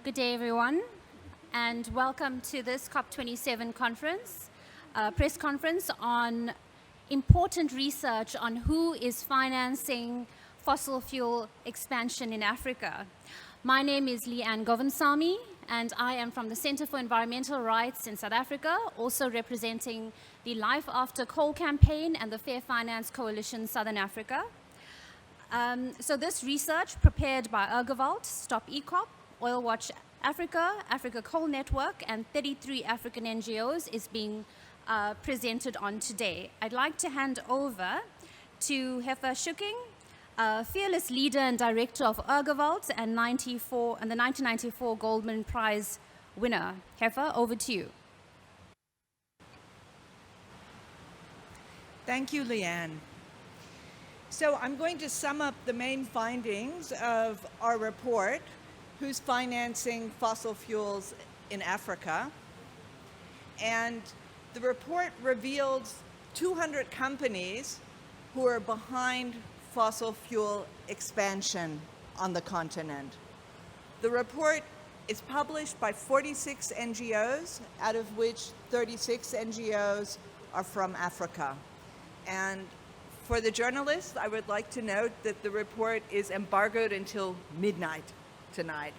Good day, everyone, and welcome to this COP27 conference, press conference on important research on who is financing fossil fuel expansion in Africa. My name is Leanne Govinsamy, and I am from the Center for Environmental Rights in South Africa, also representing the Life After Coal campaign and the Fair Finance Coalition Southern Africa. So this research, prepared by Urgewald, Stop EACOP, Oilwatch Africa, Africa Coal Network, and 33 African NGOs, is being presented on today. I'd like to hand over to Heifer Schukking, fearless leader and director of Urgewald and the 1994 Goldman Prize winner. Heifer, over to you. Thank you, Leanne. So I'm going to sum up the main findings of our report, Who's Financing Fossil Fuels in Africa. And the report reveals 200 companies who are behind fossil fuel expansion on the continent. The report is published by 46 NGOs, out of which 36 NGOs are from Africa. And for the journalists, I would like to note that the report is embargoed until midnight tonight.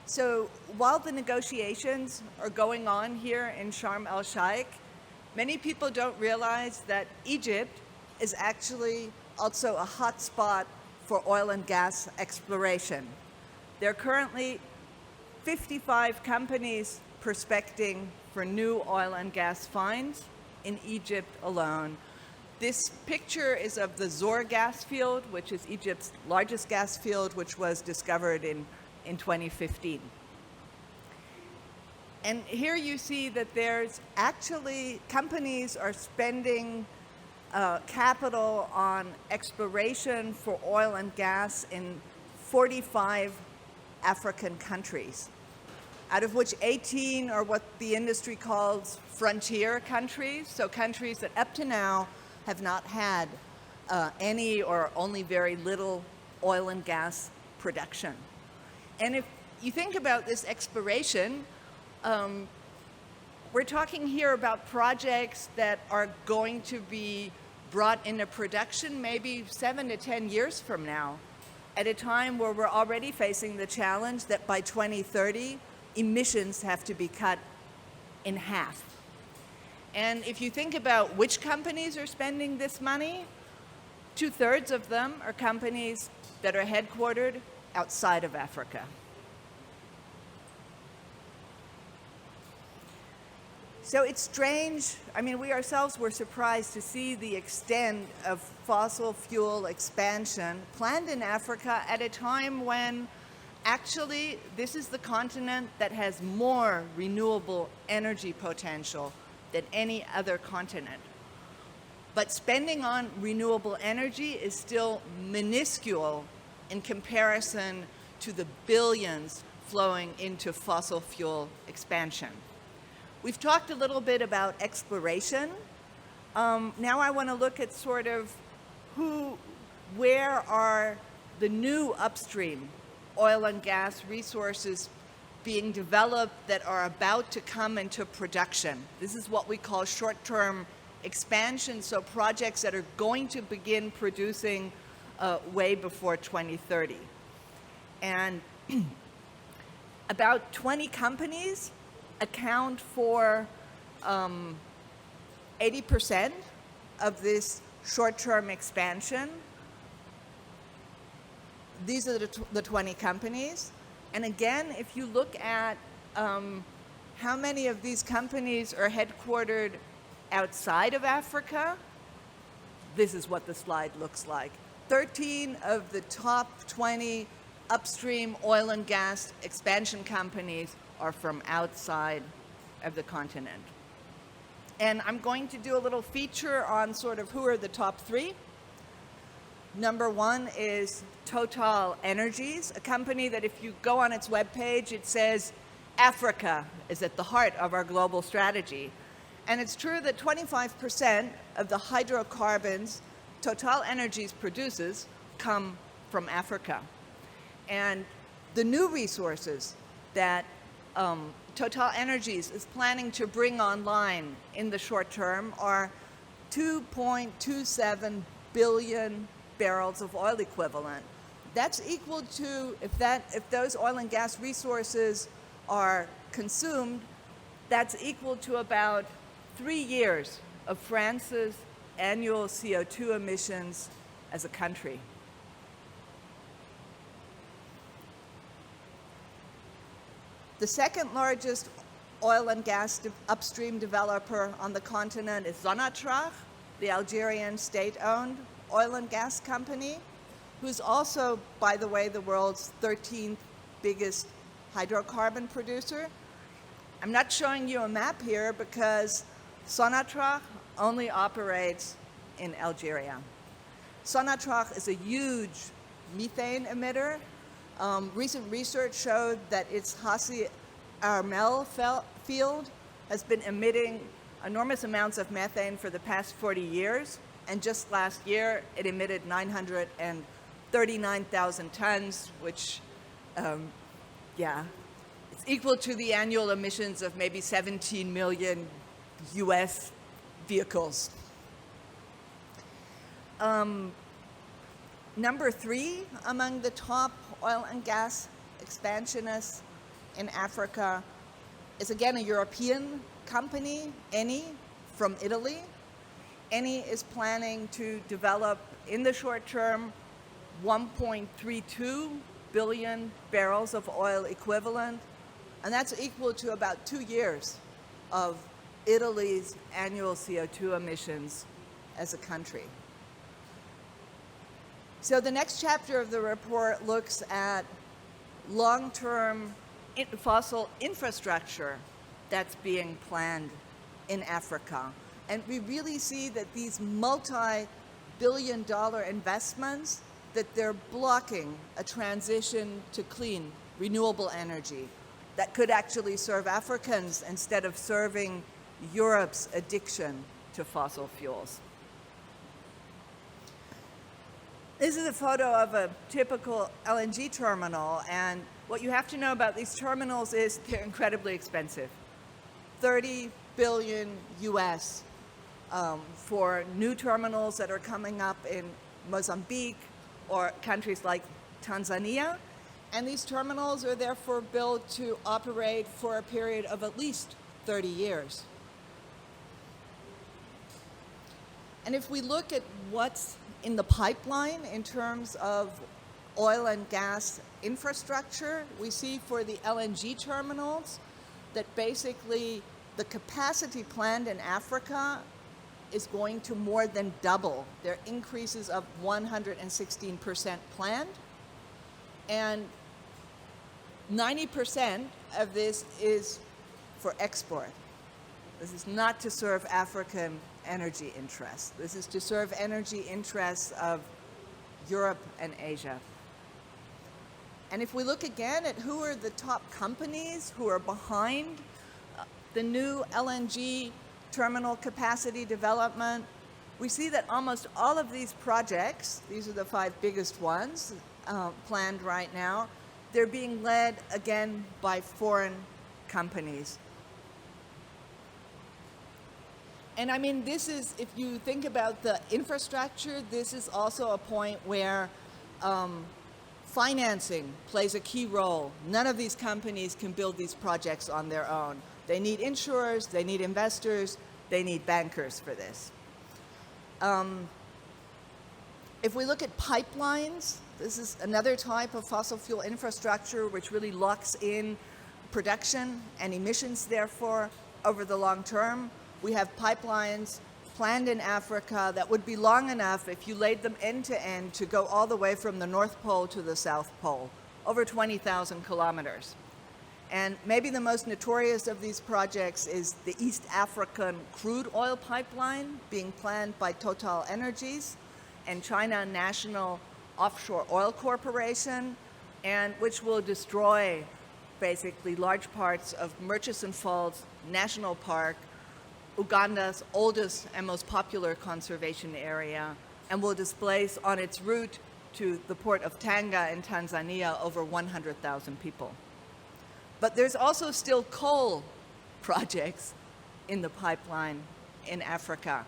So while the negotiations are going on here in Sharm el-Sheikh, many people don't realize that Egypt is actually also a hot spot for oil and gas exploration. There are currently 55 companies prospecting for new oil and gas finds in Egypt alone. This picture is of the Zohr gas field, which is Egypt's largest gas field, which was discovered in 2015. And here you see that there's actually, companies are spending capital on exploration for oil and gas in 45 African countries, out of which 18 are what the industry calls frontier countries, so countries that up to now have not had any or only very little oil and gas production. And if you think about this exploration, we're talking here about projects that are going to be brought into production maybe 7 to 10 years from now, at a time where we're already facing the challenge that by 2030, emissions have to be cut in half. And if you think about which companies are spending this money, 2/3 of them are companies that are headquartered outside of Africa. So it's strange, I mean, we ourselves were surprised to see the extent of fossil fuel expansion planned in Africa at a time when actually this is the continent that has more renewable energy potential than any other continent. But spending on renewable energy is still minuscule in comparison to the billions flowing into fossil fuel expansion. We've talked a little bit about exploration. Now I want to look at sort of where are the new upstream oil and gas resources being developed that are about to come into production. This is what we call short-term expansion, so projects that are going to begin producing way before 2030. And about 20 companies account for 80% of this short-term expansion. These are the 20 companies. And again, if you look at how many of these companies are headquartered outside of Africa, this is what the slide looks like. 13 of the top 20 upstream oil and gas expansion companies are from outside of the continent. And I'm going to do a little feature on sort of who are the top 3. Number 1 is Total Energies, a company that if you go on its webpage, it says Africa is at the heart of our global strategy. And it's true that 25% of the hydrocarbons Total Energies produces come from Africa. And The new resources that Total Energies is planning to bring online in the short term are 2.27 billion barrels of oil equivalent. That's equal to, if those oil and gas resources are consumed, that's equal to about 3 years of France's annual CO2 emissions as a country. The second largest oil and gas upstream developer on the continent is Sonatrach, the Algerian state-owned oil and gas company, who's also, by the way, the world's 13th biggest hydrocarbon producer. I'm not showing you a map here because Sonatrach only operates in Algeria. Sonatrach is a huge methane emitter. Recent research showed that its Hassi Armel field has been emitting enormous amounts of methane for the past 40 years, and just last year it emitted 939,000 tons, which, it's equal to the annual emissions of maybe 17 million US vehicles. Number 3 among the top oil and gas expansionists in Africa is again a European company, Eni, from Italy. Eni is planning to develop in the short term 1.32 billion barrels of oil equivalent, and that's equal to about 2 years of Italy's annual CO2 emissions as a country. So the next chapter of the report looks at long-term fossil infrastructure that's being planned in Africa. And we really see that these multi-billion-dollar investments, that they're blocking a transition to clean, renewable energy that could actually serve Africans instead of serving Europe's addiction to fossil fuels. This is a photo of a typical LNG terminal, and what you have to know about these terminals is they're incredibly expensive. 30 billion US for new terminals that are coming up in Mozambique or countries like Tanzania, and these terminals are therefore built to operate for a period of at least 30 years. And if we look at what's in the pipeline in terms of oil and gas infrastructure, we see for the LNG terminals that basically the capacity planned in Africa is going to more than double. There are increases of 116% planned, and 90% of this is for export. This is not to serve African energy interests. This is to serve energy interests of Europe and Asia. And if we look again at who are the top companies who are behind the new LNG terminal capacity development, we see that almost all of these projects, these are the 5 biggest ones planned right now, they're being led again by foreign companies. And I mean, this is, if you think about the infrastructure, this is also a point where financing plays a key role. None of these companies can build these projects on their own. They need insurers, they need investors, they need bankers for this. If we look at pipelines, this is another type of fossil fuel infrastructure which really locks in production and emissions, therefore, over the long term. We have pipelines planned in Africa that would be long enough if you laid them end to end to go all the way from the North Pole to the South Pole, over 20,000 kilometers. And maybe the most notorious of these projects is the East African crude oil pipeline being planned by Total Energies and China National Offshore Oil Corporation, and which will destroy basically large parts of Murchison Falls National Park, Uganda's oldest and most popular conservation area, and will displace on its route to the port of Tanga in Tanzania, over 100,000 people. But there's also still coal projects in the pipeline in Africa.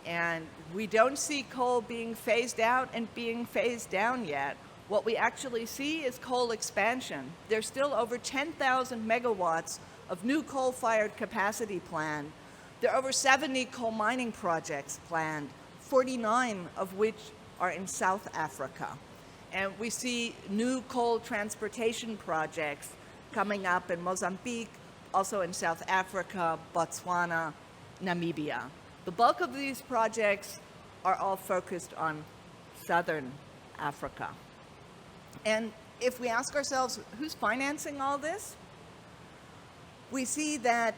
And we don't see coal being phased out and being phased down yet. What we actually see is coal expansion. There's still over 10,000 megawatts of new coal-fired capacity planned. There are over 70 coal mining projects planned, 49 of which are in South Africa. And we see new coal transportation projects coming up in Mozambique, also in South Africa, Botswana, Namibia. The bulk of these projects are all focused on Southern Africa. And if we ask ourselves, who's financing all this? We see that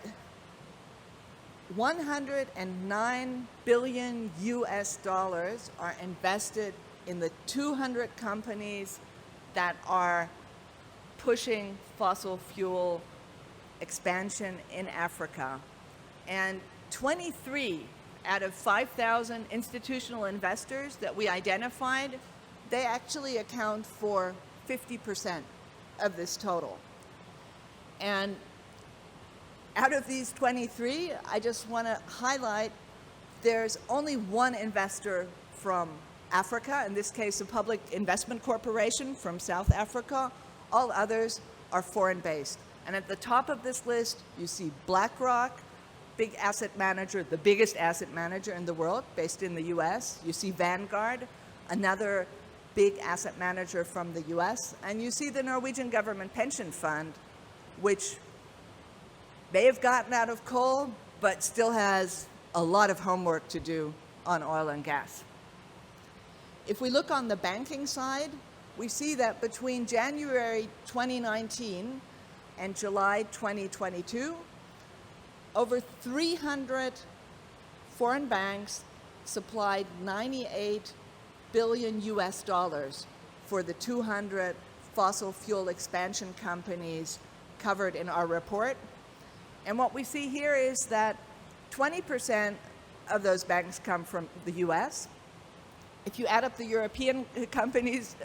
109 billion US dollars are invested in the 200 companies that are pushing fossil fuel expansion in Africa. And 23 out of 5,000 institutional investors that we identified, they actually account for 50% of this total. And out of these 23, I just want to highlight there's only one investor from Africa, in this case a public investment corporation from South Africa. All others are foreign-based. And at the top of this list, you see BlackRock, big asset manager, the biggest asset manager in the world, based in the US. You see Vanguard, another big asset manager from the US. And you see the Norwegian government pension fund, which may have gotten out of coal, but still has a lot of homework to do on oil and gas. If we look on the banking side, we see that between January 2019 and July 2022, over 300 foreign banks supplied 98 billion US dollars for the 200 fossil fuel expansion companies covered in our report. And what we see here is that 20% of those banks come from the US. If you add up the European countries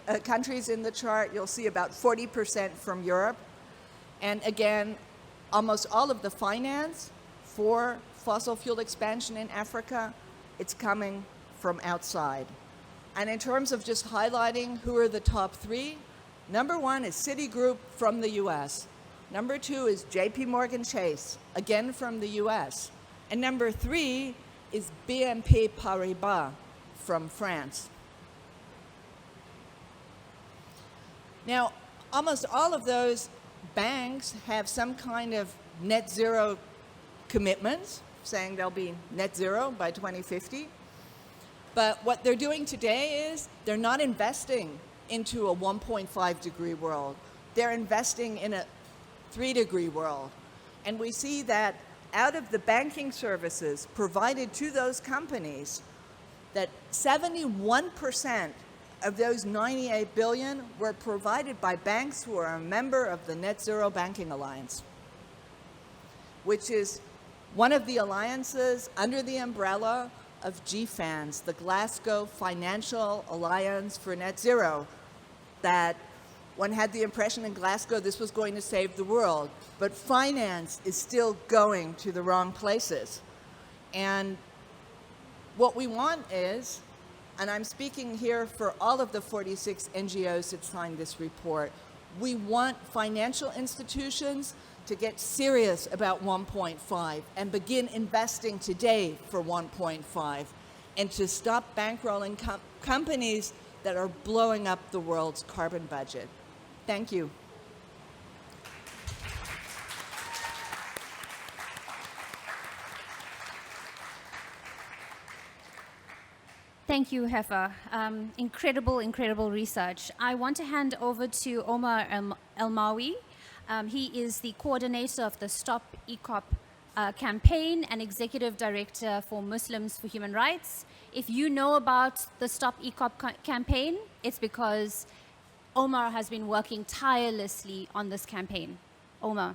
in the chart, you'll see about 40% from Europe. And again, almost all of the finance for fossil fuel expansion in Africa, it's coming from outside. And in terms of just highlighting who are the top three, number one is Citigroup from the US. Number two is JP Morgan Chase, again from the US. And number three is BNP Paribas from France. Now, almost all of those banks have some kind of net zero commitments, saying they'll be net zero by 2050. But what they're doing today is they're not investing into a 1.5 degree world. They're investing in a 3-degree world. And we see that out of the banking services provided to those companies, that 71% of those 98 billion were provided by banks who are a member of the Net Zero Banking Alliance, which is one of the alliances under the umbrella of GFANZ, the Glasgow Financial Alliance for Net Zero, that one had the impression in Glasgow this was going to save the world, but finance is still going to the wrong places. And what we want is, and I'm speaking here for all of the 46 NGOs that signed this report, we want financial institutions to get serious about 1.5 and begin investing today for 1.5, and to stop bankrolling companies that are blowing up the world's carbon budget. Thank you. Thank you, Hefa. Incredible, incredible research. I want to hand over to Omar Elmawi. He is the coordinator of the Stop EACOP campaign and executive director for Muslims for Human Rights. If you know about the Stop EACOP campaign, it's because Omar has been working tirelessly on this campaign. Omar.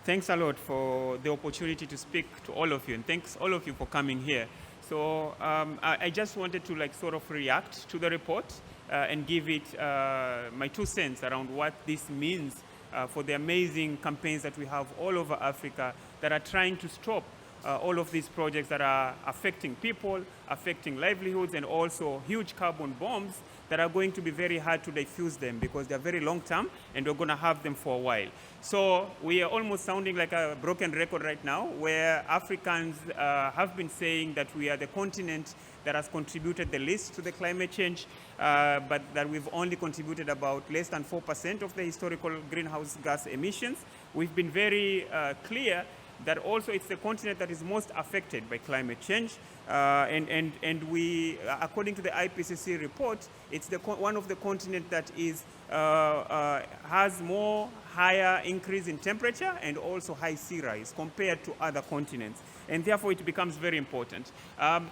Thanks a lot for the opportunity to speak to all of you, and thanks all of you for coming here. So I just wanted to like sort of react to the report and give it my 2 cents around what this means for the amazing campaigns that we have all over Africa that are trying to stop all of these projects that are affecting people, affecting livelihoods, and also huge carbon bombs that are going to be very hard to diffuse them because they're very long term and we're going to have them for a while. So we are almost sounding like a broken record right now, where Africans have been saying that we are the continent that has contributed the least to the climate change, but that we've only contributed about less than 4% of the historical greenhouse gas emissions. We've been very clear that also it's the continent that is most affected by climate change. And we, according to the IPCC report, it's one of the continents that is, has more higher increase in temperature and also high sea rise compared to other continents. And therefore, it becomes very important.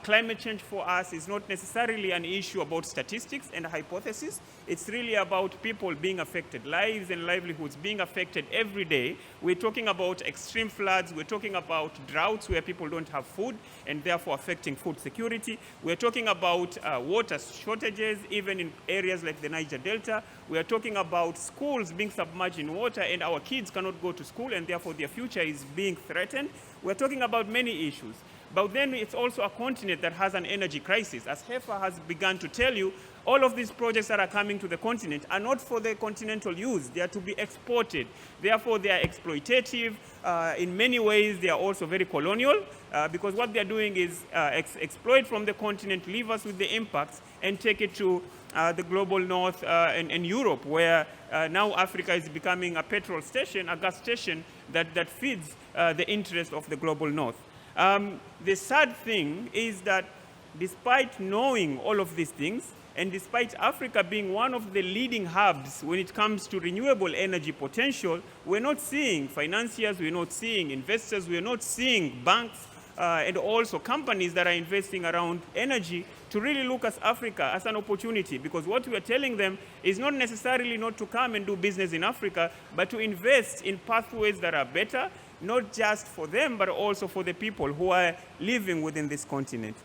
Climate change for us is not necessarily an issue about statistics and hypotheses. It's really about people being affected, lives and livelihoods being affected every day. We're talking about extreme floods. We're talking about droughts where people don't have food and therefore affecting food security. We're talking about water shortages, even in areas like the Niger Delta. We are talking about schools being submerged in water and our kids cannot go to school and therefore their future is being threatened. We're talking about many issues. But then it's also a continent that has an energy crisis. As Hefa has begun to tell you, all of these projects that are coming to the continent are not for the continental use. They are to be exported. Therefore, they are exploitative. In many ways, they are also very colonial because what they are doing is exploit from the continent, leave us with the impacts, and take it to the global north and Europe, where now Africa is becoming a petrol station, a gas station that feeds the interest of the global north. The sad thing is that despite knowing all of these things, and despite Africa being one of the leading hubs when it comes to renewable energy potential, we're not seeing financiers, we're not seeing investors, we're not seeing banks, and also companies that are investing around energy to really look at Africa as an opportunity, because what we are telling them is not necessarily not to come and do business in Africa, but to invest in pathways that are better, not just for them, but also for the people who are living within this continent.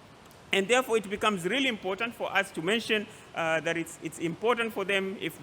And therefore, it becomes really important for us to mention that it's important for them, if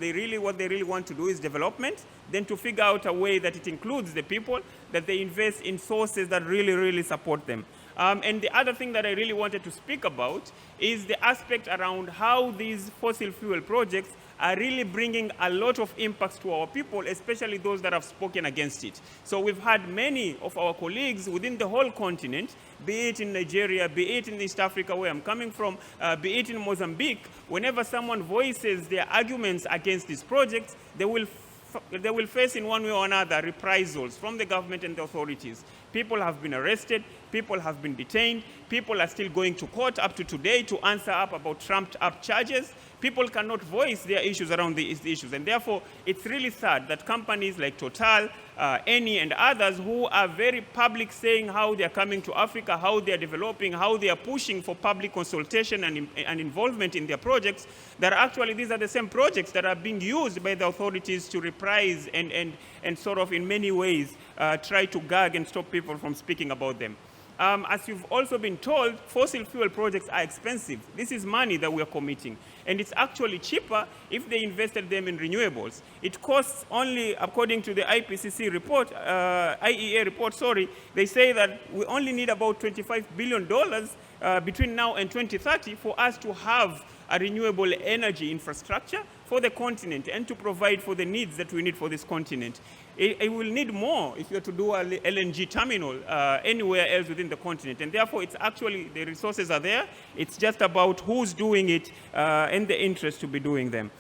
what they really want to do is development, then to figure out a way that it includes the people, that they invest in sources that really, really support them. And the other thing that I really wanted to speak about is the aspect around how these fossil fuel projects are really bringing a lot of impacts to our people, especially those that have spoken against it. So we've had many of our colleagues within the whole continent, be it in Nigeria, be it in East Africa where I'm coming from, be it in Mozambique, whenever someone voices their arguments against these projects, they will face in one way or another reprisals from the government and the authorities. People have been arrested, people have been detained, people are still going to court up to today to answer up about trumped-up charges. People cannot voice their issues around these issues. And therefore, it's really sad that companies like Total, Eni, and others who are very public saying how they're coming to Africa, how they're developing, how they are pushing for public consultation and involvement in their projects, that actually these are the same projects that are being used by the authorities to reprise and sort of in many ways try to gag and stop people from speaking about them. As you've also been told, fossil fuel projects are expensive. This is money that we are committing. And it's actually cheaper if they invested them in renewables. It costs only, according to the IPCC report, IEA report, sorry, they say that we only need about $25 billion between now and 2030 for us to have a renewable energy infrastructure for the continent and to provide for the needs that we need for this continent. It will need more if you're to do an LNG terminal anywhere else within the continent. And therefore, it's actually, the resources are there. It's just about who's doing it and the interest to be doing them.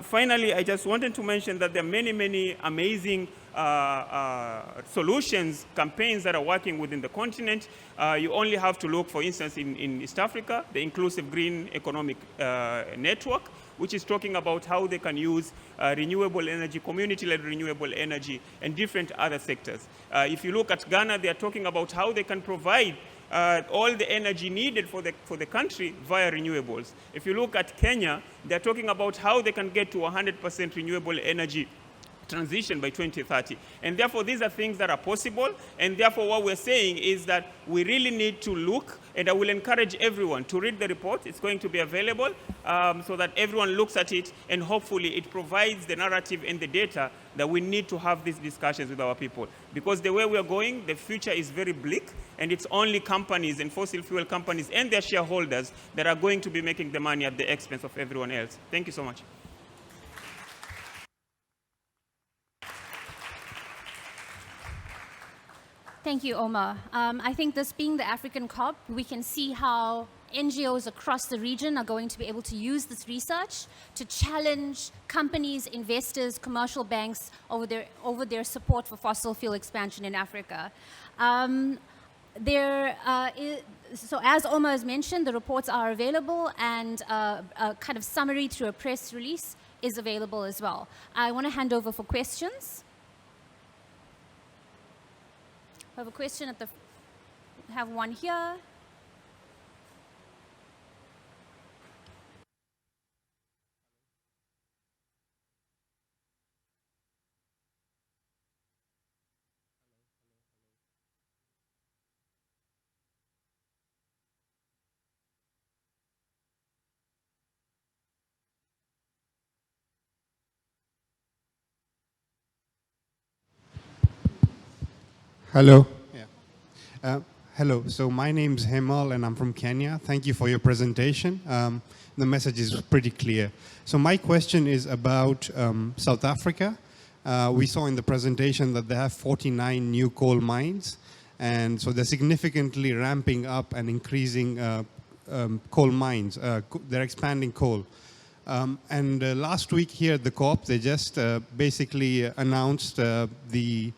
Finally, I just wanted to mention that there are many, many amazing solutions, campaigns that are working within the continent. You only have to look, for instance, in East Africa, the Inclusive Green Economic Network, which is talking about how they can use renewable energy, community-led renewable energy, and different other sectors. If you look at Ghana, they are talking about how they can provide all the energy needed for the country via renewables. If you look at Kenya, they're talking about how they can get to 100% renewable energy transition by 2030. And therefore, these are things that are possible. And therefore, what we're saying is that we really need to look And I will encourage everyone to read the report. It's going to be available so that everyone looks at it, and hopefully it provides the narrative and the data that we need to have these discussions with our people. Because the way we are going, the future is very bleak, and it's only companies and fossil fuel companies and their shareholders that are going to be making the money at the expense of everyone else. Thank you so much. Thank you, Omar. I think this being the African COP, we can see how NGOs across the region are going to be able to use this research to challenge companies, investors, commercial banks over their support for fossil fuel expansion in Africa. So as Omar has mentioned, the reports are available, and a kind of summary through a press release is available as well. I want to hand over for questions. I have a question at the, have one here. Hello. Yeah. Hello. So my name's Hemal, and I'm from Kenya. Thank you for your presentation. The message is pretty clear. So my question is about South Africa. We saw in the presentation that they have 49 new coal mines, and so they're significantly ramping up and increasing coal mines. They're expanding coal. And last week here at the COP, they just basically announced the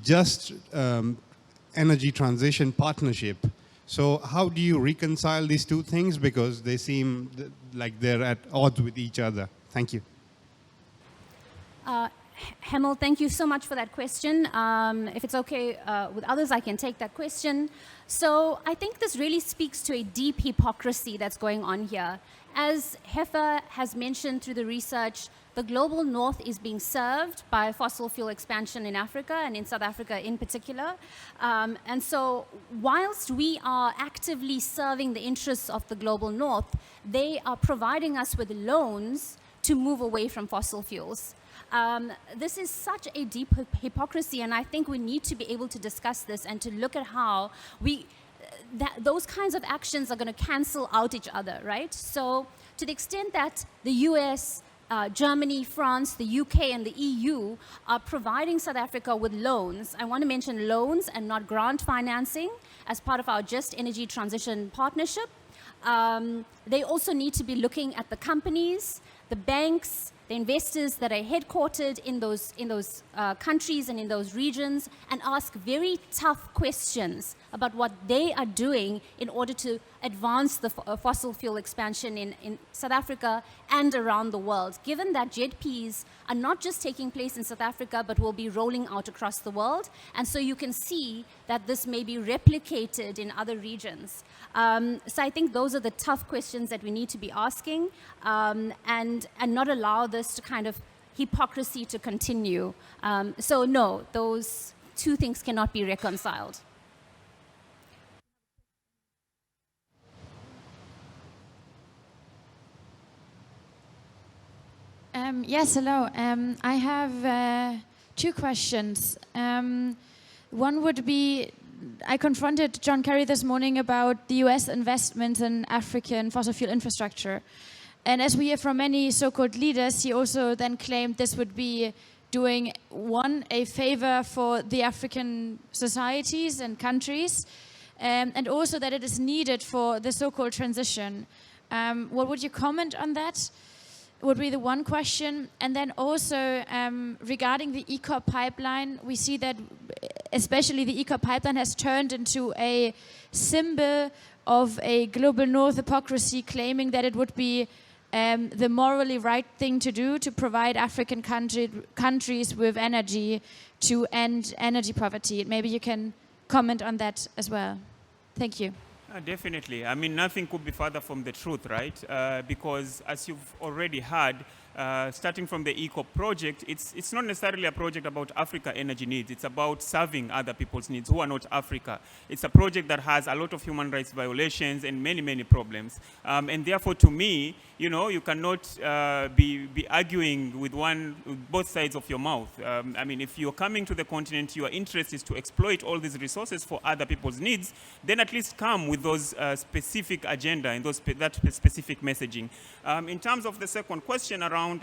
Just Energy Transition Partnership. So how do you reconcile these two things? Because they seem like they're at odds with each other. Thank you. Hemal, thank you so much for that question. If it's okay with others, I can take that question. So I think this really speaks to a deep hypocrisy that's going on here. As Hefa has mentioned through the research, the global north is being served by fossil fuel expansion in Africa, and in South Africa in particular. And so whilst we are actively serving the interests of the global north, they are providing us with loans to move away from fossil fuels. This is such a deep hypocrisy, and I think we need to be able to discuss this and to look at how those kinds of actions are going to cancel out each other, right? So to the extent that the US, Germany, France, the UK, and the EU are providing South Africa with loans. I want to mention loans and not grant financing as part of our Just Energy Transition Partnership. They also need to be looking at the companies, the banks, the investors that are headquartered in those countries and in those regions, and ask very tough questions about what they are doing in order to advance the fossil fuel expansion in South Africa and around the world, given that JETPs are not just taking place in South Africa, but will be rolling out across the world. And so you can see that this may be replicated in other regions. So I think those are the tough questions that we need to be asking, and not allow this to kind of hypocrisy to continue. So no, those two things cannot be reconciled. Yes, hello. I have two questions. One would be, I confronted John Kerry this morning about the US investments in African fossil fuel infrastructure. And as we hear from many so-called leaders, he also then claimed this would be doing, one, a favor for the African societies and countries, and also that it is needed for the so-called transition. What would you comment on that? Would be the one question. And then also regarding the EACOP pipeline, we see that especially the EACOP pipeline has turned into a symbol of a global north hypocrisy, claiming that it would be the morally right thing to do to provide African countries with energy to end energy poverty. Maybe you can comment on that as well. Thank you. Definitely. I mean, nothing could be further from the truth, right? Because as you've already heard, starting from the EACOP project, it's not necessarily a project about Africa energy needs. It's about serving other people's needs who are not Africa. It's a project that has a lot of human rights violations and many, many problems. And therefore, to me, you know, you cannot be arguing with both sides of your mouth. I mean, if you're coming to the continent, your interest is to exploit all these resources for other people's needs, then at least come with those specific agenda and that specific messaging. In terms of the second question around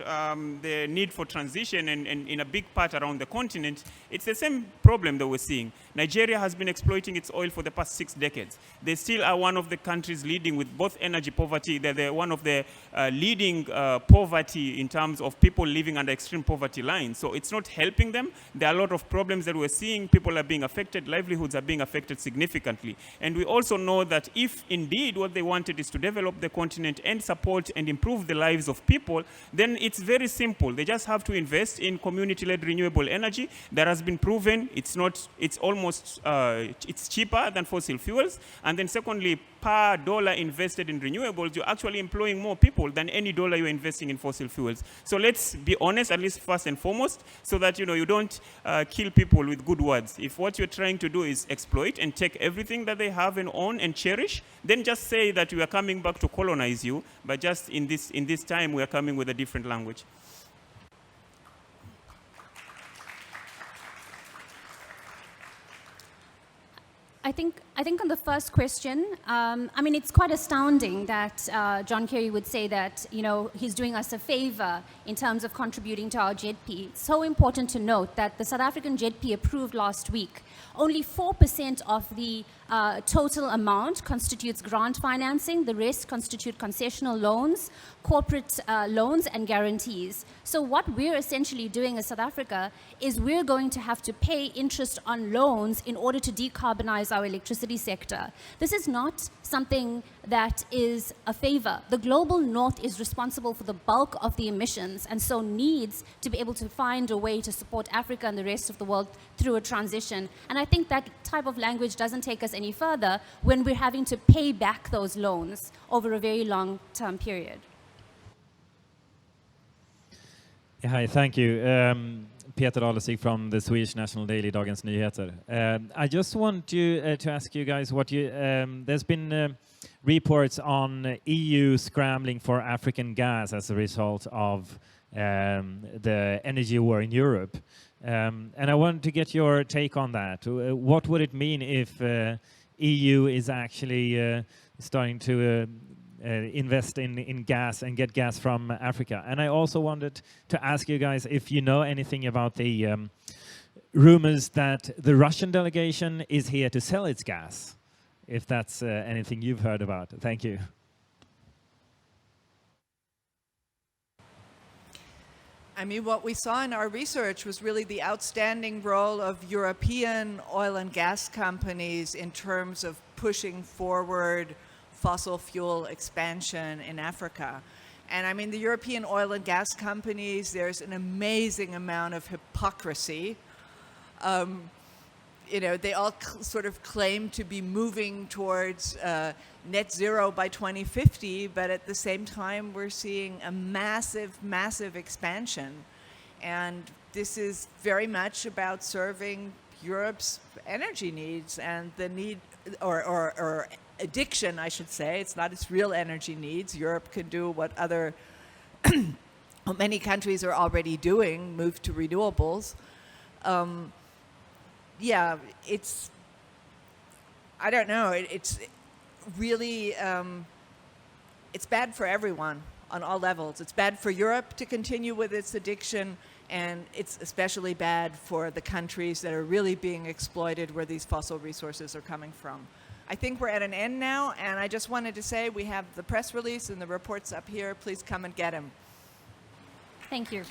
the need for transition and in a big part around the continent, it's the same problem that we're seeing. Nigeria has been exploiting its oil for the past 6 decades. They still are one of the countries leading with both energy poverty. They're one of the leading poverty in terms of people living under extreme poverty lines. So it's not helping them. There are a lot of problems that we're seeing. People are being affected. Livelihoods are being affected significantly. And we also know that if indeed what they wanted is to develop the continent and support and improve the lives of people, then it's very simple. They just have to invest in community-led renewable energy. That has been proven. It's cheaper than fossil fuels. And then secondly, per dollar invested in renewables, you're actually employing more people than any dollar you're investing in fossil fuels. So let's be honest, at least first and foremost, so that you don't kill people with good words. If what you're trying to do is exploit and take everything that they have and own and cherish, then just say that we are coming back to colonize you, but just in this time we are coming with a different language. I think on the first question, I mean, it's quite astounding that John Kerry would say that, he's doing us a favor in terms of contributing to our JETP. It's so important to note that the South African JETP approved last week. Only 4% of the total amount constitutes grant financing. The rest constitute concessional loans, corporate loans, and guarantees. So what we're essentially doing as South Africa is we're going to have to pay interest on loans in order to decarbonize our electricity sector. This is not something that is a favor. The global north is responsible for the bulk of the emissions and so needs to be able to find a way to support Africa and the rest of the world through a transition. And I think that type of language doesn't take us any further when we're having to pay back those loans over a very long-term period. Hi, thank you. Peter Alesig from the Swedish National Daily Dagens Nyheter. I just want to ask you guys what there's been reports on EU scrambling for African gas as a result of the energy war in Europe. And I want to get your take on that. What would it mean if EU is actually starting to invest in gas and get gas from Africa? And I also wanted to ask you guys if you know anything about the rumors that the Russian delegation is here to sell its gas, if that's anything you've heard about. Thank you. I mean, what we saw in our research was really the outstanding role of European oil and gas companies in terms of pushing forward fossil fuel expansion in Africa. And I mean, the European oil and gas companies, there's an amazing amount of hypocrisy. They all sort of claim to be moving towards net zero by 2050, but at the same time, we're seeing a massive, massive expansion. And this is very much about serving Europe's energy needs and the need, or addiction, I should say. It's not its real energy needs. Europe can do what many countries are already doing, move to renewables. Yeah, I don't know, it's really, it's bad for everyone on all levels. It's bad for Europe to continue with its addiction, and it's especially bad for the countries that are really being exploited where these fossil resources are coming from. I think we're at an end now, and I just wanted to say we have the press release and the reports up here. Please come and get them. Thank you.